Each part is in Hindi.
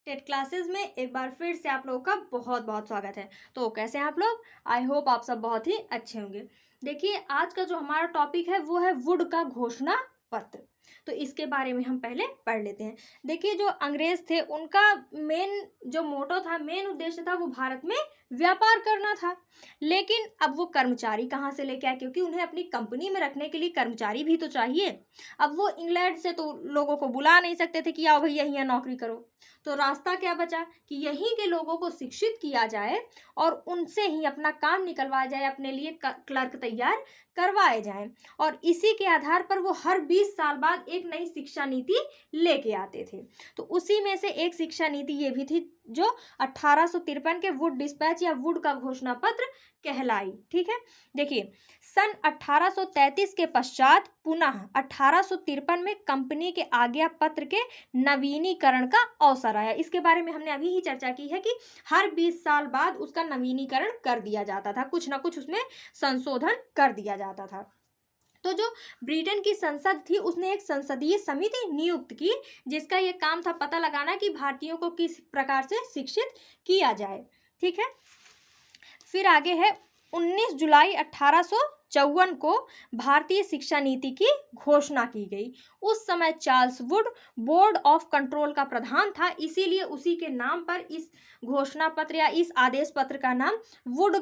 टेट क्लासेस में एक बार फिर से आप लोगों का बहुत बहुत स्वागत है। तो कैसे हैं आप लोग? आई होप आप सब बहुत ही अच्छे होंगे। देखिए, आज का जो हमारा टॉपिक है वो है वुड का घोषणा पत्र। तो इसके बारे में हम पहले पढ़ लेते हैं। देखिए, जो अंग्रेज थे उनका मेन जो मोटो था, मेन उद्देश्य था, वो भारत में व्यापार करना था। लेकिन अब वो कर्मचारी कहाँ से लेके आए, क्योंकि उन्हें अपनी कंपनी में रखने के लिए कर्मचारी भी तो चाहिए। अब वो इंग्लैंड से तो लोगों को बुला नहीं सकते थे कि आओ भैया यहाँ नौकरी करो। तो रास्ता क्या बचा कि यहीं के लोगों को शिक्षित किया जाए और उनसे ही अपना काम निकलवाया जाए, अपने लिए क्लर्क तैयार करवाए जाएं। और इसी के आधार पर वो हर 20 साल बाद एक नई शिक्षा नीति लेके आते थे। तो उसी में से एक शिक्षा नीति ये भी थी जो 1853 के वुड डिस्पैच या वुड का घोषणा पत्र कहलाई। ठीक है, देखिए, सन 1833 के पश्चात पुनः 1853 में कंपनी के आज्ञा पत्र के नवीनीकरण का अवसर आया। इसके बारे में हमने अभी ही चर्चा की है कि हर 20 साल बाद उसका नवीनीकरण कर दिया जाता था, कुछ ना कुछ उसमें संशोधन कर दिया जाता था। तो जो ब्रिटेन की संसद थी उसने एक संसदीय समिति नियुक्त की जिसका ये काम था पता लगाना कि भारतीयों को किस प्रकार से शिक्षित किया जाए। ठीक है, फिर आगे है 19 जुलाई 1854 को भारतीय शिक्षा नीति की घोषणा की गई। उस समय Charles Wood board of control का प्रधान था, इसीलिए उसी के नाम पर इस घोषणा पत्र या इस आदेश पत्र का नाम वुड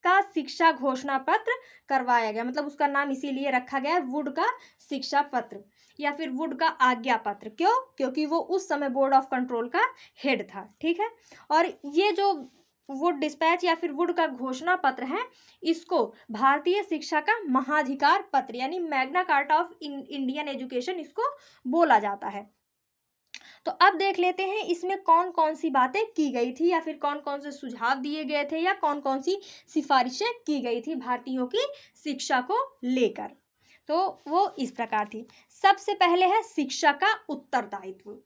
का शिक्षा घोषणा पत्र करवाया गया। मतलब उसका नाम इसीलिए रखा गया वुड का शिक्षा पत्र या फिर वुड का आज्ञा पत्र। क्यों? क्योंकि वो उस समय बोर्ड ऑफ कंट्रोल का हेड था। ठीक है, और ये जो वुड डिस्पैच या फिर वुड का घोषणा पत्र है, इसको भारतीय शिक्षा का महाधिकार पत्र यानी Magna carta of Indian education इसको बोला जाता है। तो अब देख लेते हैं इसमें कौन कौन सी बातें की गई थी या फिर कौन कौन से सुझाव दिए गए थे या कौन कौन सी सिफारिशें की गई थी भारतीयों की शिक्षा को लेकर। तो वो इस प्रकार थी। सबसे पहले है शिक्षा का उत्तरदायित्व,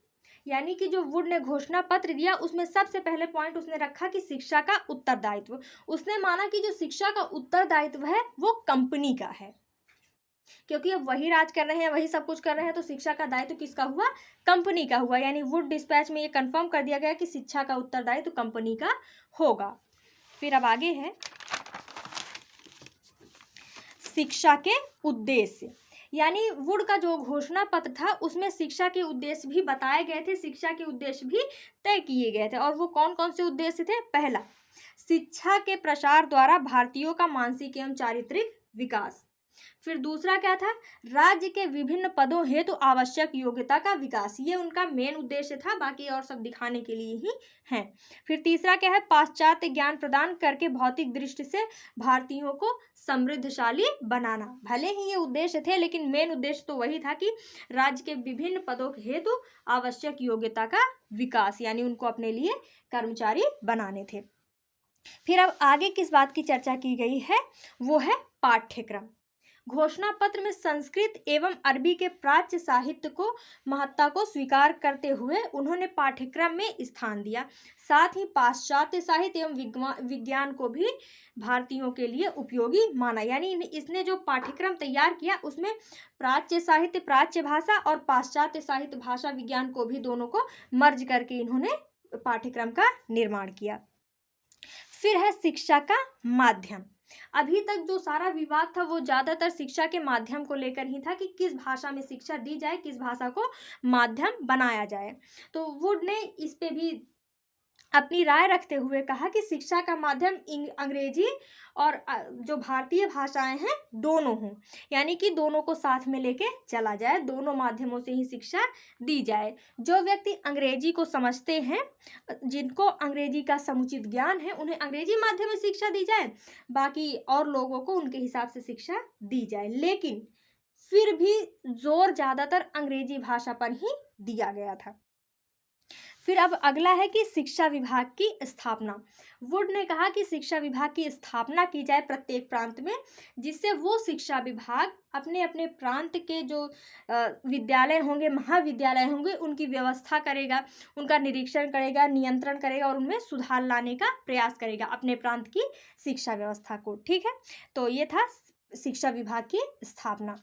यानी कि जो वुड ने घोषणा पत्र दिया उसमें सबसे पहले पॉइंट उसने रखा कि शिक्षा का उत्तरदायित्व। उसने माना कि जो शिक्षा का उत्तरदायित्व है वो कंपनी का है, क्योंकि अब वही राज कर रहे हैं, वही सब कुछ कर रहे हैं, तो शिक्षा का दायित्व किसका हुआ? कंपनी का हुआ। यानी वुड डिस्पैच में ये कंफर्म कर दिया गया कि शिक्षा का उत्तरदायित्व कंपनी का होगा। फिर अब आगे है शिक्षा के उद्देश्य, यानी वुड का जो घोषणा पत्र था उसमें शिक्षा के उद्देश्य भी बताए गए थे, शिक्षा के उद्देश्य भी तय किए गए थे। और वो कौन कौन से उद्देश्य थे? पहला, शिक्षा के प्रसार द्वारा भारतीयों का मानसिक एवं चारित्रिक विकास। फिर दूसरा क्या था? राज्य के विभिन्न पदों हेतु आवश्यक योग्यता का विकास। ये उनका मेन उद्देश्य था, बाकी और सब दिखाने के लिए ही है। फिर तीसरा क्या है? पाश्चात्य ज्ञान प्रदान करके भौतिक दृष्टि से भारतीयों को समृद्धशाली बनाना। भले ही ये उद्देश्य थे लेकिन मेन उद्देश्य तो वही था कि राज्य के विभिन्न पदों हेतु आवश्यक योग्यता का विकास, यानी उनको अपने लिए कर्मचारी बनाने थे। फिर अब आगे किस बात की चर्चा की गई है? वो है पाठ्यक्रम। घोषणा पत्र में संस्कृत एवं अरबी के प्राच्य साहित्य को महत्ता को स्वीकार करते हुए उन्होंने पाठ्यक्रम में स्थान दिया। साथ ही पाश्चात्य साहित्य एवं विज्ञान को भी भारतीयों के लिए उपयोगी माना। यानी इसने जो पाठ्यक्रम तैयार किया उसमें प्राच्य साहित्य, प्राच्य भाषा और पाश्चात्य साहित्य, भाषा विज्ञान को भी दोनों को मर्ज करके इन्होंने पाठ्यक्रम का निर्माण किया। फिर है शिक्षा का माध्यम। अभी तक जो सारा विवाद था वो ज़्यादातर शिक्षा के माध्यम को लेकर ही था कि किस भाषा में शिक्षा दी जाए, किस भाषा को माध्यम बनाया जाए। तो वुड ने इस पे भी अपनी राय रखते हुए कहा कि शिक्षा का माध्यम अंग्रेजी और जो भारतीय भाषाएं हैं दोनों हों, यानी कि दोनों को साथ में लेके चला जाए, दोनों माध्यमों से ही शिक्षा दी जाए। जो व्यक्ति अंग्रेजी को समझते हैं, जिनको अंग्रेजी का समुचित ज्ञान है, उन्हें अंग्रेजी माध्यम में शिक्षा दी जाए, बाकी और लोगों को उनके हिसाब से शिक्षा दी जाए। लेकिन फिर भी जोर ज़्यादातर अंग्रेजी भाषा पर ही दिया गया था। फिर अब अगला है कि शिक्षा विभाग की स्थापना। वुड ने कहा कि शिक्षा विभाग की स्थापना की जाए प्रत्येक प्रांत में, जिससे वो शिक्षा विभाग अपने अपने प्रांत के जो विद्यालय होंगे, महाविद्यालय होंगे, उनकी व्यवस्था करेगा, उनका निरीक्षण करेगा, नियंत्रण करेगा और उनमें सुधार लाने का प्रयास करेगा अपने प्रांत की शिक्षा व्यवस्था को। ठीक है, तो ये था शिक्षा विभाग की स्थापना।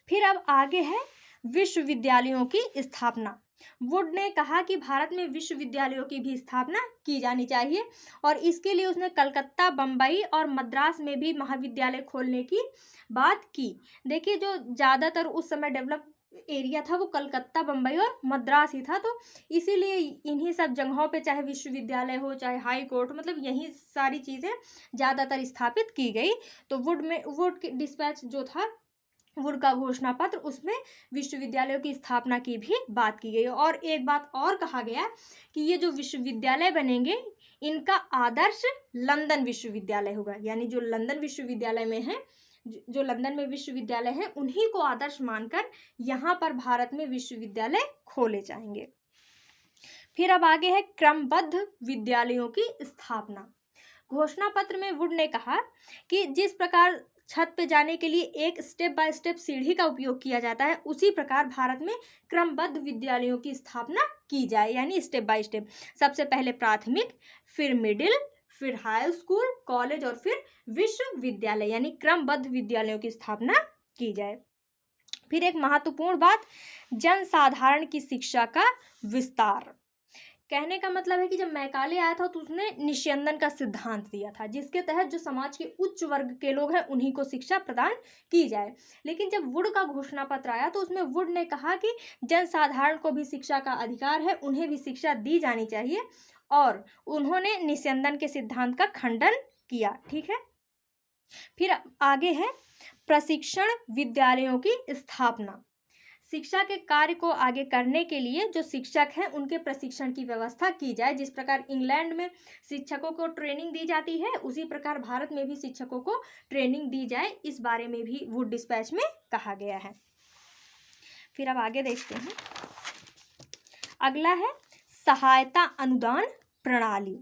फिर अब आगे है विश्वविद्यालयों की स्थापना। वुड ने कहा कि भारत में विश्वविद्यालयों की भी स्थापना की जानी चाहिए और इसके लिए उसने कलकत्ता, बम्बई और मद्रास में भी महाविद्यालय खोलने की बात की। देखिए, जो ज़्यादातर उस समय डेवलप एरिया था वो कलकत्ता, बम्बई और मद्रास ही था, तो इसीलिए इन्हीं सब जगहों पे चाहे विश्वविद्यालय हो, चाहे हाई कोर्ट, मतलब यही सारी चीज़ें ज़्यादातर स्थापित की गई। तो वुड की डिस्पैच जो था, वुड का घोषणा पत्र, उसमें विश्वविद्यालयों की स्थापना की भी बात की गई। और एक बात और कहा गया कि ये जो विश्वविद्यालय बनेंगे इनका आदर्श लंदन विश्वविद्यालय होगा, यानी जो लंदन विश्वविद्यालय में है, जो लंदन में विश्वविद्यालय है, उन्हीं को आदर्श मानकर यहाँ पर भारत में विश्वविद्यालय खोले जाएंगे। फिर अब आगे है क्रमबद्ध विद्यालयों की स्थापना। घोषणा पत्र में वुड ने कहा कि जिस प्रकार छत पे जाने के लिए एक स्टेप बाय स्टेप सीढ़ी का उपयोग किया जाता है, उसी प्रकार भारत में क्रमबद्ध विद्यालयों की स्थापना की जाए, यानी स्टेप बाय स्टेप। सबसे पहले प्राथमिक, फिर मिडिल, फिर हाई स्कूल, कॉलेज और फिर विश्वविद्यालय, यानी क्रमबद्ध विद्यालयों की स्थापना की जाए। फिर एक महत्वपूर्ण बात, जनसाधारण की शिक्षा का विस्तार। कहने का मतलब है कि जब मैकाले आया था तो उसने निस्यंदन का सिद्धांत दिया था, जिसके तहत जो समाज के उच्च वर्ग के लोग हैं उन्हीं को शिक्षा प्रदान की जाए। लेकिन जब वुड का घोषणा पत्र आया तो उसमें वुड ने कहा कि जनसाधारण को भी शिक्षा का अधिकार है, उन्हें भी शिक्षा दी जानी चाहिए, और उन्होंने निस्यंदन के सिद्धांत का खंडन किया। ठीक है, फिर आगे है प्रशिक्षण विद्यालयों की स्थापना। शिक्षा के कार्य को आगे करने के लिए जो शिक्षक हैं उनके प्रशिक्षण की व्यवस्था की जाए। जिस प्रकार इंग्लैंड में शिक्षकों को ट्रेनिंग दी जाती है, उसी प्रकार भारत में भी शिक्षकों को ट्रेनिंग दी जाए, इस बारे में भी वुड डिस्पैच में कहा गया है। फिर अब आगे देखते हैं, अगला है सहायता अनुदान प्रणाली।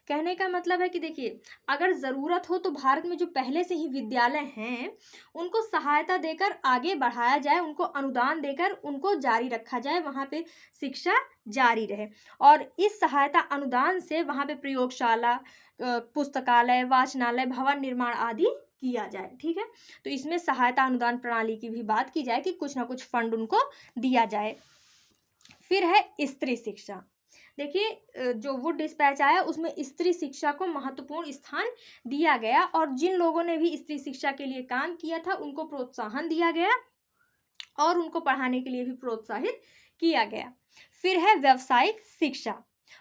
कहने का मतलब है कि देखिए, अगर ज़रूरत हो तो भारत में जो पहले से ही विद्यालय हैं उनको सहायता देकर आगे बढ़ाया जाए, उनको अनुदान देकर उनको जारी रखा जाए, वहाँ पे शिक्षा जारी रहे। और इस सहायता अनुदान से वहाँ पे प्रयोगशाला, पुस्तकालय, वाचनालय, भवन निर्माण आदि किया जाए। ठीक है, तो इसमें सहायता अनुदान प्रणाली की भी बात की जाए कि कुछ ना कुछ फंड उनको दिया जाए। फिर है स्त्री शिक्षा। देखिए, जो वुड डिस्पैच आया उसमें स्त्री शिक्षा को महत्वपूर्ण स्थान दिया गया, और जिन लोगों ने भी स्त्री शिक्षा के लिए काम किया था उनको प्रोत्साहन दिया गया और उनको पढ़ाने के लिए भी प्रोत्साहित किया गया। फिर है व्यावसायिक शिक्षा।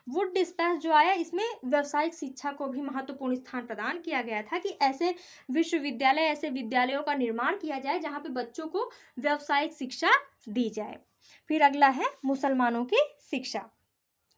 वुड डिस्पैच जो आया इसमें व्यावसायिक शिक्षा को भी महत्वपूर्ण स्थान प्रदान किया गया था कि ऐसे विश्वविद्यालय, ऐसे विद्यालयों का निर्माण किया जाए जहाँ पे बच्चों को व्यावसायिक शिक्षा दी जाए। फिर अगला है मुसलमानों की शिक्षा।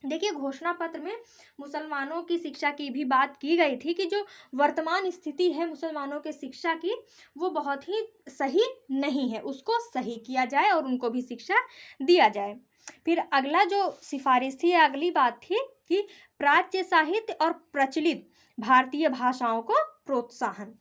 देखिए, घोषणा पत्र में मुसलमानों की शिक्षा की भी बात की गई थी कि जो वर्तमान स्थिति है मुसलमानों के शिक्षा की, वो बहुत ही सही नहीं है, उसको सही किया जाए और उनको भी शिक्षा दिया जाए। फिर अगला जो सिफारिश थी, अगली बात थी कि प्राच्य साहित्य और प्रचलित भारतीय भाषाओं को प्रोत्साहन।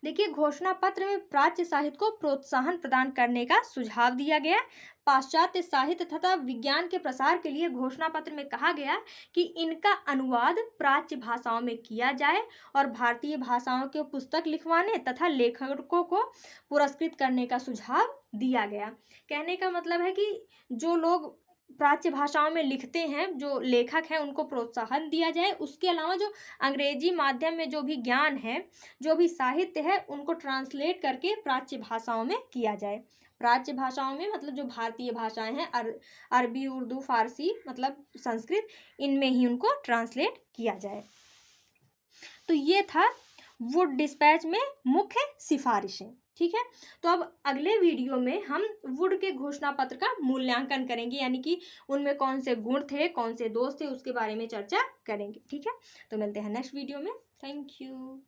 देखिए, घोषणा पत्र में प्राच्य साहित्य को प्रोत्साहन प्रदान करने का सुझाव दिया गया। पाश्चात्य साहित्य तथा विज्ञान के प्रसार के लिए घोषणा पत्र में कहा गया कि इनका अनुवाद प्राच्य भाषाओं में किया जाए और भारतीय भाषाओं के पुस्तक लिखवाने तथा लेखकों को पुरस्कृत करने का सुझाव दिया गया। कहने का मतलब है कि जो लोग प्राच्य भाषाओं में लिखते हैं, जो लेखक हैं, उनको प्रोत्साहन दिया जाए। उसके अलावा जो अंग्रेजी माध्यम में जो भी ज्ञान है, जो भी साहित्य है, उनको ट्रांसलेट करके प्राच्य भाषाओं में किया जाए। प्राच्य भाषाओं में मतलब जो भारतीय भाषाएं हैं, अरबी, उर्दू, फारसी, मतलब संस्कृत, इनमें ही उनको ट्रांसलेट किया जाए। तो ये था वुड डिस्पैच में मुख्य सिफारिशें। ठीक है, तो अब अगले वीडियो में हम वुड के घोषणा पत्र का मूल्यांकन करेंगे, यानी कि उनमें कौन से गुण थे, कौन से दोष थे, उसके बारे में चर्चा करेंगे। ठीक है, तो मिलते हैं नेक्स्ट वीडियो में। Thank you.